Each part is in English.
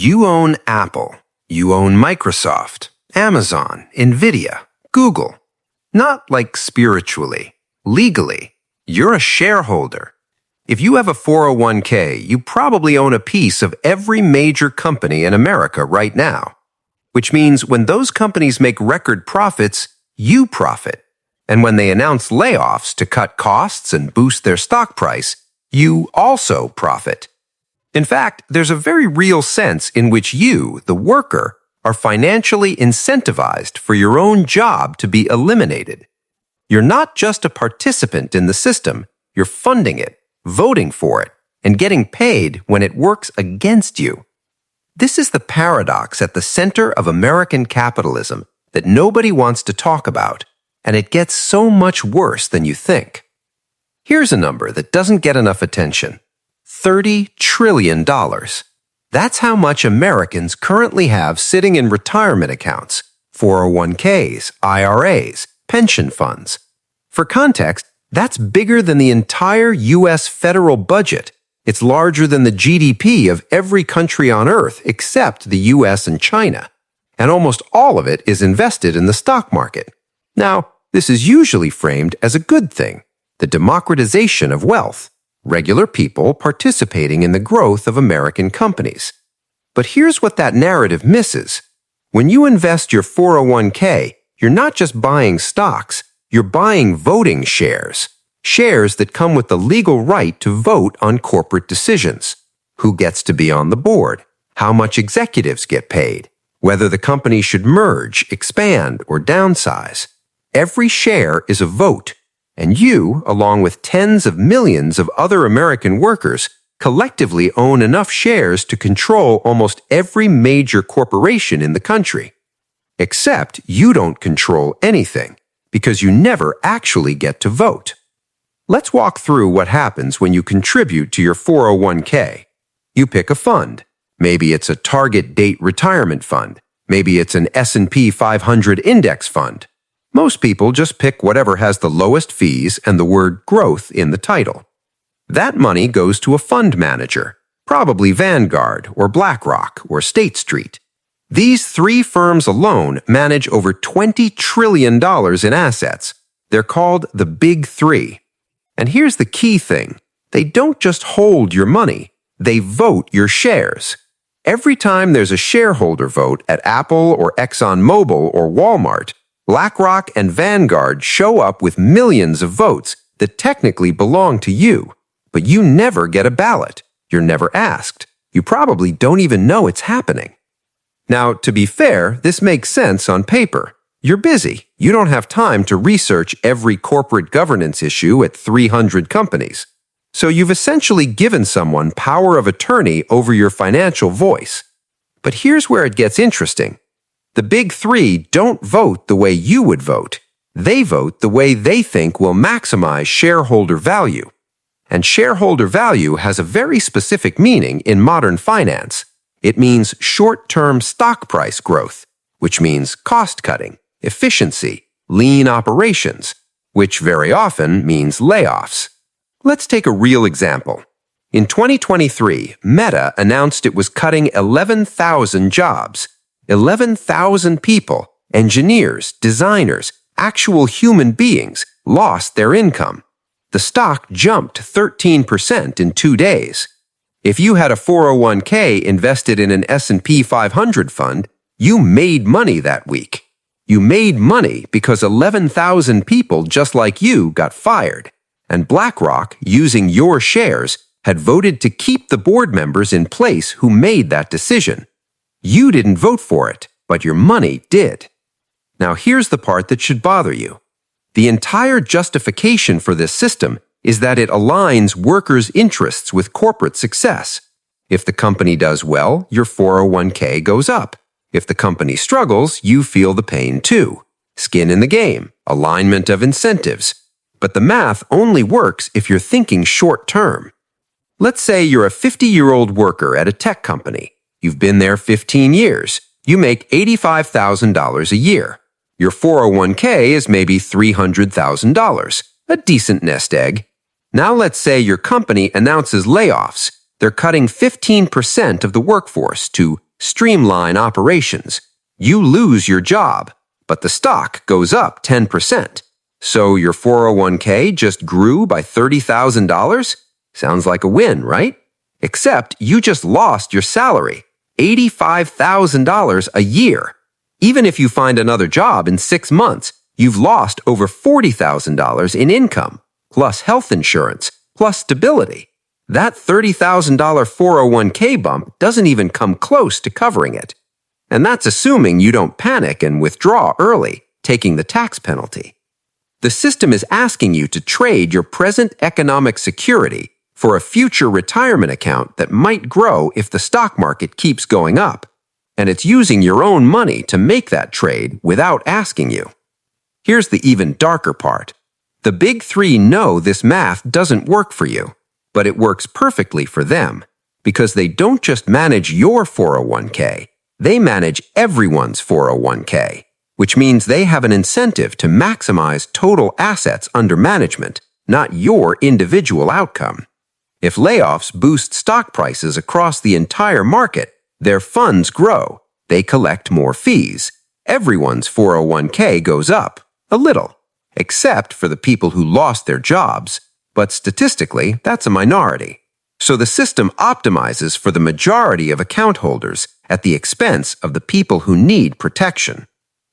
You own Apple. You own Microsoft, Amazon, Nvidia, Google. Not like spiritually, legally. You're a shareholder. If you have a 401k, you probably own a piece of every major company in America right now. Which means when those companies make record profits, you profit. And when they announce layoffs to cut costs and boost their stock price, you also profit. In fact, there's a very real sense in which you, the worker, are financially incentivized for your own job to be eliminated. You're not just a participant in the system, you're funding it, voting for it, and getting paid when it works against you. This is the paradox at the center of American capitalism that nobody wants to talk about, and it gets so much worse than you think. Here's a number that doesn't get enough attention. $30 trillion. That's how much Americans currently have sitting in retirement accounts, 401ks, IRAs, pension funds. For context, that's bigger than the entire U.S. federal budget. It's larger than the GDP of every country on Earth except the U.S. and China. And almost all of it is invested in the stock market. Now, this is usually framed as a good thing, the democratization of wealth, regular people participating in the growth of American companies. But here's what that narrative misses. When you invest your 401k, you're not just buying stocks, you're buying voting shares. Shares that come with the legal right to vote on corporate decisions. Who gets to be on the board? How much executives get paid? Whether the company should merge, expand, or downsize. Every share is a vote, and you, along with tens of millions of other American workers, collectively own enough shares to control almost every major corporation in the country. Except you don't control anything, because you never actually get to vote. Let's walk through what happens when you contribute to your 401k. You pick a fund. Maybe it's a target date retirement fund. Maybe it's an S&P 500 index fund. Most people just pick whatever has the lowest fees and the word growth in the title. That money goes to a fund manager, probably Vanguard or BlackRock or State Street. These three firms alone manage over $20 trillion in assets. They're called the Big Three. And here's the key thing. They don't just hold your money, they vote your shares. Every time there's a shareholder vote at Apple or ExxonMobil or Walmart, BlackRock and Vanguard show up with millions of votes that technically belong to you, but you never get a ballot. You're never asked. You probably don't even know it's happening. Now, to be fair, this makes sense on paper. You're busy. You don't have time to research every corporate governance issue at 300 companies. So you've essentially given someone power of attorney over your financial voice. But here's where it gets interesting. The Big Three don't vote the way you would vote. They vote the way they think will maximize shareholder value. And shareholder value has a very specific meaning in modern finance. It means short-term stock price growth, which means cost-cutting, efficiency, lean operations, which very often means layoffs. Let's take a real example. In 2023, Meta announced it was cutting 11,000 jobs. 11,000 people, engineers, designers, actual human beings, lost their income. The stock jumped 13% in 2 days. If you had a 401k invested in an S&P 500 fund, you made money that week. You made money because 11,000 people just like you got fired. And BlackRock, using your shares, had voted to keep the board members in place who made that decision. You didn't vote for it, but your money did. Now here's the part that should bother you. The entire justification for this system is that it aligns workers' interests with corporate success. If the company does well, your 401k goes up. If the company struggles, you feel the pain too. Skin in the game, alignment of incentives. But the math only works if you're thinking short term. Let's say you're a 50-year-old worker at a tech company. You've been there 15 years. You make $85,000 a year. Your 401k is maybe $300,000, a decent nest egg. Now let's say your company announces layoffs. They're cutting 15% of the workforce to streamline operations. You lose your job, but the stock goes up 10%. So your 401k just grew by $30,000? Sounds like a win, right? Except you just lost your salary, $85,000 a year. Even if you find another job in 6 months, you've lost over $40,000 in income, plus health insurance, plus stability. That $30,000 401k bump doesn't even come close to covering it. And that's assuming you don't panic and withdraw early, taking the tax penalty. The system is asking you to trade your present economic security for a future retirement account that might grow if the stock market keeps going up. And it's using your own money to make that trade without asking you. Here's the even darker part. The big three know this math doesn't work for you, but it works perfectly for them because they don't just manage your 401k, they manage everyone's 401k, which means they have an incentive to maximize total assets under management, not your individual outcome. If layoffs boost stock prices across the entire market, their funds grow, they collect more fees. Everyone's 401k goes up, a little, except for the people who lost their jobs. But statistically, that's a minority. So the system optimizes for the majority of account holders at the expense of the people who need protection.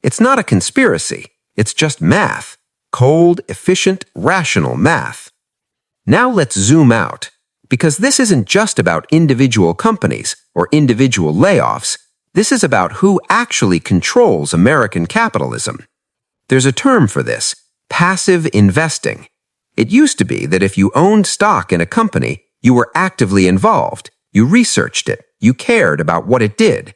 It's not a conspiracy. It's just math. Cold, efficient, rational math. Now let's zoom out, because this isn't just about individual companies or individual layoffs. This is about who actually controls American capitalism. There's a term for this, passive investing. It used to be that if you owned stock in a company, you were actively involved, you researched it, you cared about what it did.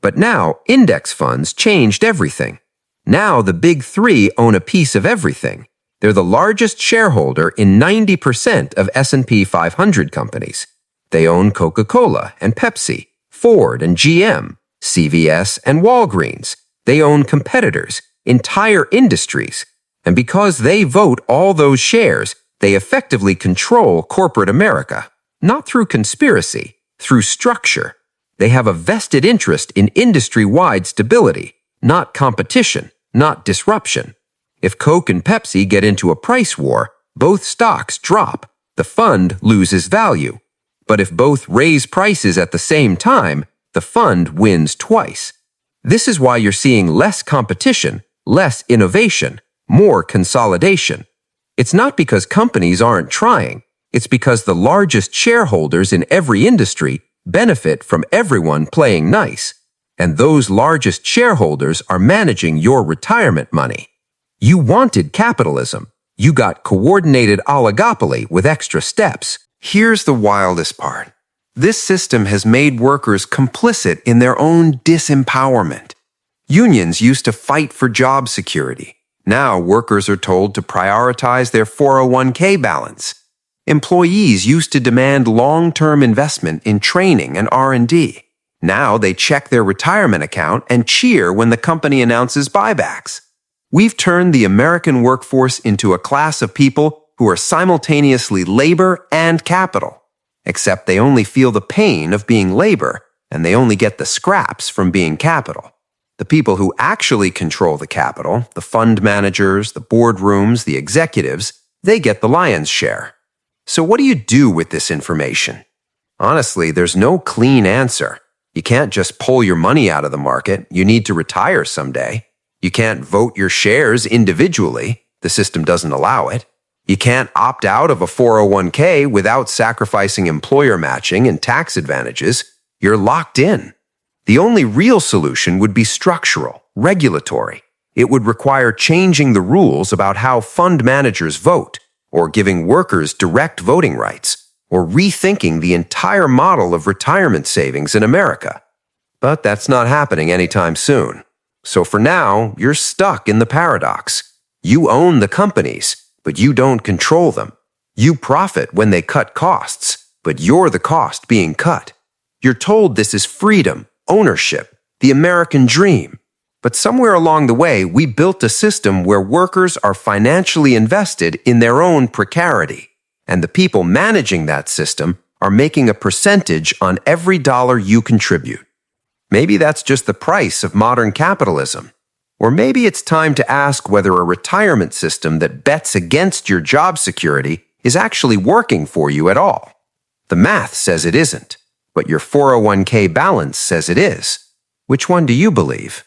But now, index funds changed everything. Now the big three own a piece of everything. They're the largest shareholder in 90% of S&P 500 companies. They own Coca-Cola and Pepsi, Ford and GM, CVS and Walgreens. They own competitors, entire industries. And because they vote all those shares, they effectively control corporate America, not through conspiracy, through structure. They have a vested interest in industry-wide stability, not competition, not disruption. If Coke and Pepsi get into a price war, both stocks drop. The fund loses value. But if both raise prices at the same time, the fund wins twice. This is why you're seeing less competition, less innovation, more consolidation. It's not because companies aren't trying. It's because the largest shareholders in every industry benefit from everyone playing nice. And those largest shareholders are managing your retirement money. You wanted capitalism. You got coordinated oligopoly with extra steps. Here's the wildest part. This system has made workers complicit in their own disempowerment. Unions used to fight for job security. Now workers are told to prioritize their 401k balance. Employees used to demand long-term investment in training and R&D. Now they check their retirement account and cheer when the company announces buybacks. We've turned the American workforce into a class of people who are simultaneously labor and capital, except they only feel the pain of being labor and they only get the scraps from being capital. The people who actually control the capital, the fund managers, the boardrooms, the executives, they get the lion's share. So what do you do with this information? Honestly, there's no clean answer. You can't just pull your money out of the market. You need to retire someday. You can't vote your shares individually. The system doesn't allow it. You can't opt out of a 401k without sacrificing employer matching and tax advantages. You're locked in. The only real solution would be structural, regulatory. It would require changing the rules about how fund managers vote, or giving workers direct voting rights, or rethinking the entire model of retirement savings in America. But that's not happening anytime soon. So for now, you're stuck in the paradox. You own the companies, but you don't control them. You profit when they cut costs, but you're the cost being cut. You're told this is freedom, ownership, the American dream. But somewhere along the way, we built a system where workers are financially invested in their own precarity, and the people managing that system are making a percentage on every dollar you contribute. Maybe that's just the price of modern capitalism. Or maybe it's time to ask whether a retirement system that bets against your job security is actually working for you at all. The math says it isn't, but your 401k balance says it is. Which one do you believe?